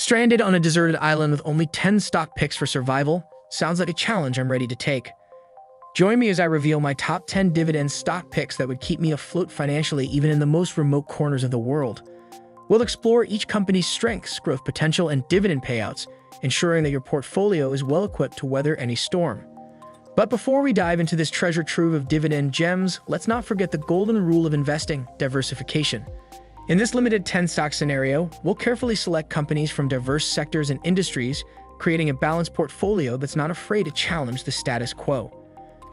Stranded on a deserted island with only 10 stock picks for survival? Sounds like a challenge I'm ready to take. Join me as I reveal my top 10 dividend stock picks that would keep me afloat financially even in the most remote corners of the world. We'll explore each company's strengths, growth potential, and dividend payouts, ensuring that your portfolio is well-equipped to weather any storm. But before we dive into this treasure trove of dividend gems, let's not forget the golden rule of investing: diversification. In this limited 10-stock scenario, we'll carefully select companies from diverse sectors and industries, creating a balanced portfolio that's not afraid to challenge the status quo.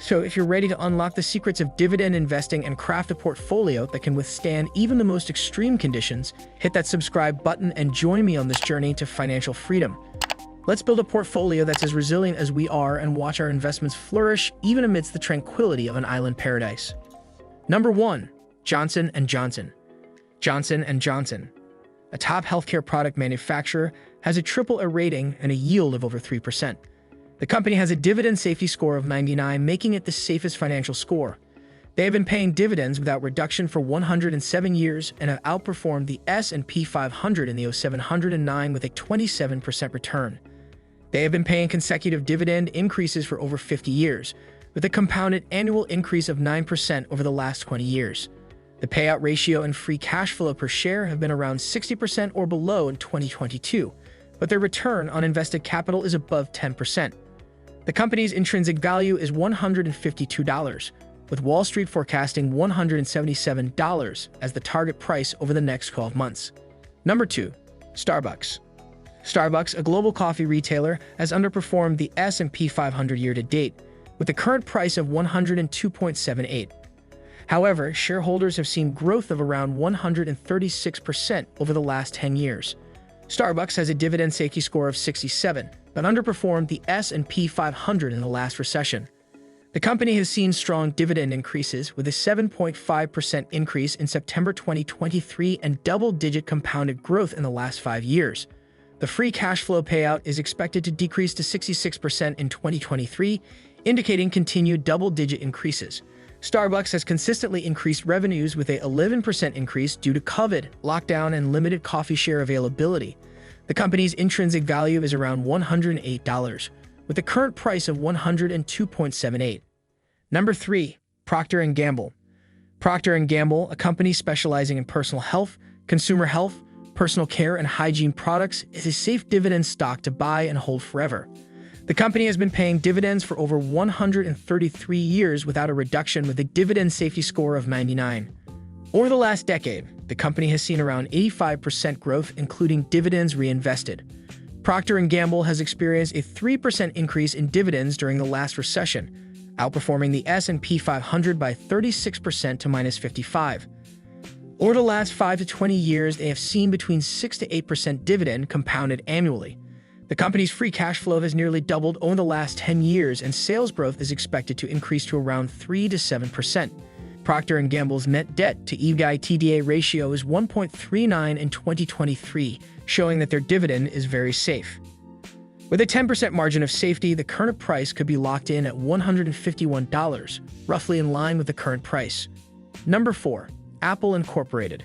So if you're ready to unlock the secrets of dividend investing and craft a portfolio that can withstand even the most extreme conditions, hit that subscribe button and join me on this journey to financial freedom. Let's build a portfolio that's as resilient as we are and watch our investments flourish even amidst the tranquility of an island paradise. Number 1. Johnson & Johnson. Johnson & Johnson, a top healthcare product manufacturer, has a AAA rating and a yield of over 3%. The company has a dividend safety score of 99, making it the safest financial score. They have been paying dividends without reduction for 107 years and have outperformed the S&P 500 and the 0709 with a 27% return. They have been paying consecutive dividend increases for over 50 years, with a compounded annual increase of 9% over the last 20 years. The payout ratio and free cash flow per share have been around 60% or below in 2022, but their return on invested capital is above 10%. The company's intrinsic value is $152, with Wall Street forecasting $177 as the target price over the next 12 months. Number 2. Starbucks. Starbucks, a global coffee retailer, has underperformed the S&P 500 year-to-date, with a current price of $102.78. However, shareholders have seen growth of around 136% over the last 10 years. Starbucks has a dividend safety score of 67, but underperformed the S&P 500 in the last recession. The company has seen strong dividend increases, with a 7.5% increase in September 2023 and double-digit compounded growth in the last 5 years. The free cash flow payout is expected to decrease to 66% in 2023, indicating continued double-digit increases. Starbucks has consistently increased revenues with an 11% increase due to COVID, lockdown, and limited coffee share availability. The company's intrinsic value is around $108, with a current price of $102.78. Number 3. Proctor and Gamble. Proctor and Gamble, a company specializing in personal health, consumer health, personal care, and hygiene products, is a safe dividend stock to buy and hold forever. The company has been paying dividends for over 133 years without a reduction, with a dividend safety score of 99. Over the last decade, the company has seen around 85% growth, including dividends reinvested. Procter & Gamble has experienced a 3% increase in dividends during the last recession, outperforming the S&P 500 by 36% to -55. Over the last 5 to 20 years, they have seen between 6 to 8% dividend compounded annually. The company's free cash flow has nearly doubled over the last 10 years, and sales growth is expected to increase to around 3 to 7%. Procter & Gamble's net debt to EBITDA ratio is 1.39 in 2023, showing that their dividend is very safe. With a 10% margin of safety, the current price could be locked in at $151, roughly in line with the current price. Number 4. Apple Incorporated.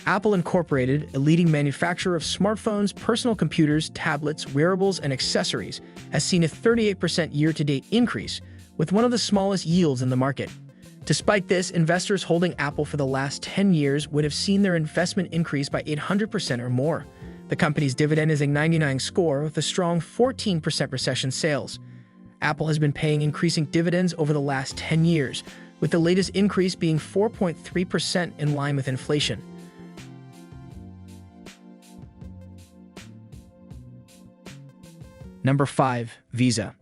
Apple Incorporated, a leading manufacturer of smartphones, personal computers, tablets, wearables, and accessories, has seen a 38% year-to-date increase, with one of the smallest yields in the market. Despite this, investors holding Apple for the last 10 years would have seen their investment increase by 800% or more. The company's dividend is a 99 score with a strong 14% recession sales. Apple has been paying increasing dividends over the last 10 years, with the latest increase being 4.3% in line with inflation. Number 5. Visa.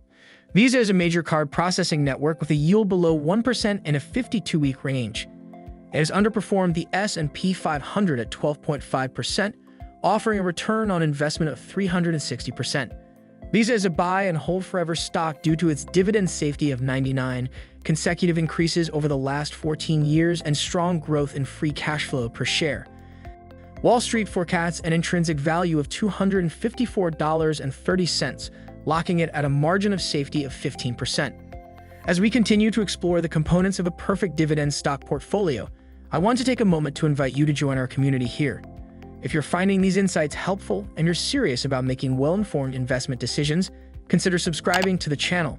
Visa is a major card processing network with a yield below 1% and a 52-week range. It has underperformed the S&P 500 at 12.5%, offering a return on investment of 360%. Visa is a buy and hold forever stock due to its dividend safety of 99, consecutive increases over the last 14 years, and strong growth in free cash flow per share. Wall Street forecasts an intrinsic value of $254.30, locking it at a margin of safety of 15%. As we continue to explore the components of a perfect dividend stock portfolio, I want to take a moment to invite you to join our community here. If you're finding these insights helpful and you're serious about making well-informed investment decisions, consider subscribing to the channel.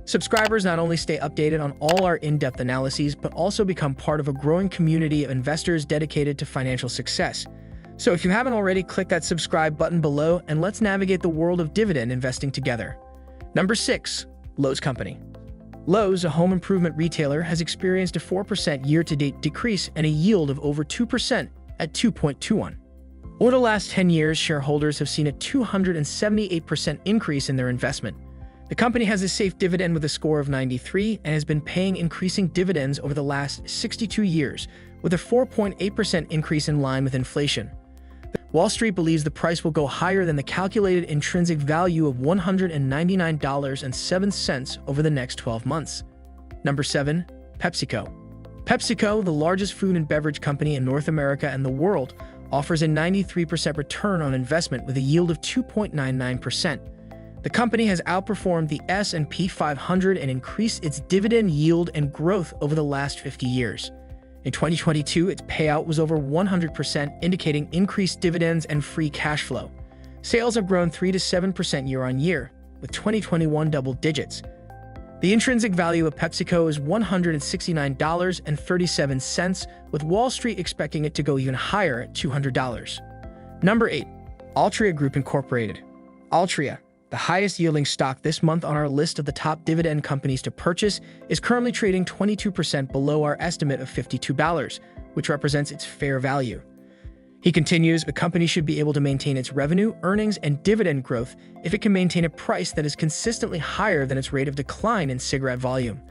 Subscribers not only stay updated on all our in-depth analyses, but also become part of a growing community of investors dedicated to financial success. So if you haven't already, click that subscribe button below and let's navigate the world of dividend investing together. Number 6. Lowe's Company. Lowe's, a home improvement retailer, has experienced a 4% year-to-date decrease and a yield of over 2% at 2.21. Over the last 10 years, shareholders have seen a 278% increase in their investment. The company has a safe dividend with a score of 93 and has been paying increasing dividends over the last 62 years, with a 4.8% increase in line with inflation. Wall Street believes the price will go higher than the calculated intrinsic value of $199.07 over the next 12 months. Number 7. PepsiCo. PepsiCo, the largest food and beverage company in North America and the world, offers a 93% return on investment with a yield of 2.99%. The company has outperformed the S&P 500 and increased its dividend yield and growth over the last 50 years. In 2022, its payout was over 100%, indicating increased dividends and free cash flow. Sales have grown 3 to 7% year-on-year, with 2021 double digits. The intrinsic value of PepsiCo is $169.37, with Wall Street expecting it to go even higher at $200. Number 8. Altria Group Incorporated. Altria, the highest-yielding stock this month on our list of the top dividend companies to purchase, is currently trading 22% below our estimate of $52, which represents its fair value. He continues, the company should be able to maintain its revenue, earnings, and dividend growth if it can maintain a price that is consistently higher than its rate of decline in cigarette volume.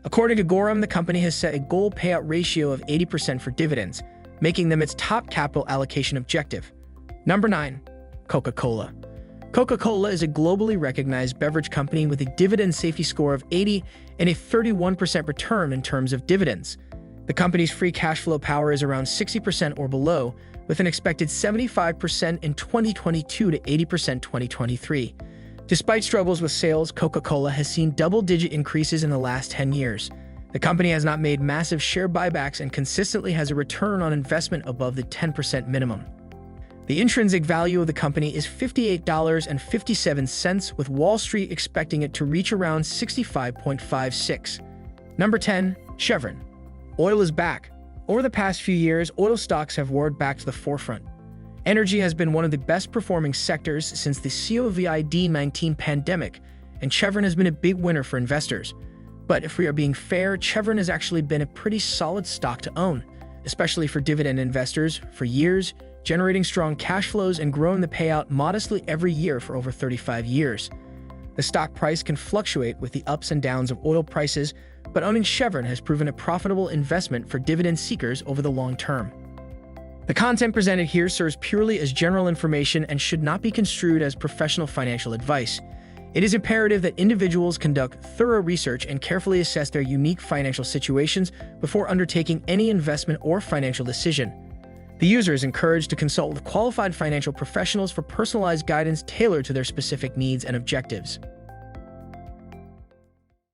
According to Gorham, the company has set a goal payout ratio of 80% for dividends, making them its top capital allocation objective. Number 9. Coca-Cola. Coca-Cola is a globally recognized beverage company with a dividend safety score of 80 and a 31% return in terms of dividends. The company's free cash flow power is around 60% or below, with an expected 75% in 2022 to 80% 2023. Despite struggles with sales, Coca-Cola has seen double-digit increases in the last 10 years. The company has not made massive share buybacks and consistently has a return on investment above the 10% minimum. The intrinsic value of the company is $58.57, with Wall Street expecting it to reach around $65.56. Number 10. Chevron. Oil is back. Over the past few years, oil stocks have roared back to the forefront. Energy has been one of the best-performing sectors since the COVID-19 pandemic, and Chevron has been a big winner for investors. But if we are being fair, Chevron has actually been a pretty solid stock to own, especially for dividend investors, for years, generating strong cash flows and growing the payout modestly every year for over 35 years. The stock price can fluctuate with the ups and downs of oil prices, but owning Chevron has proven a profitable investment for dividend seekers over the long term. The content presented here serves purely as general information and should not be construed as professional financial advice. It is imperative that individuals conduct thorough research and carefully assess their unique financial situations before undertaking any investment or financial decision. The user is encouraged to consult with qualified financial professionals for personalized guidance tailored to their specific needs and objectives.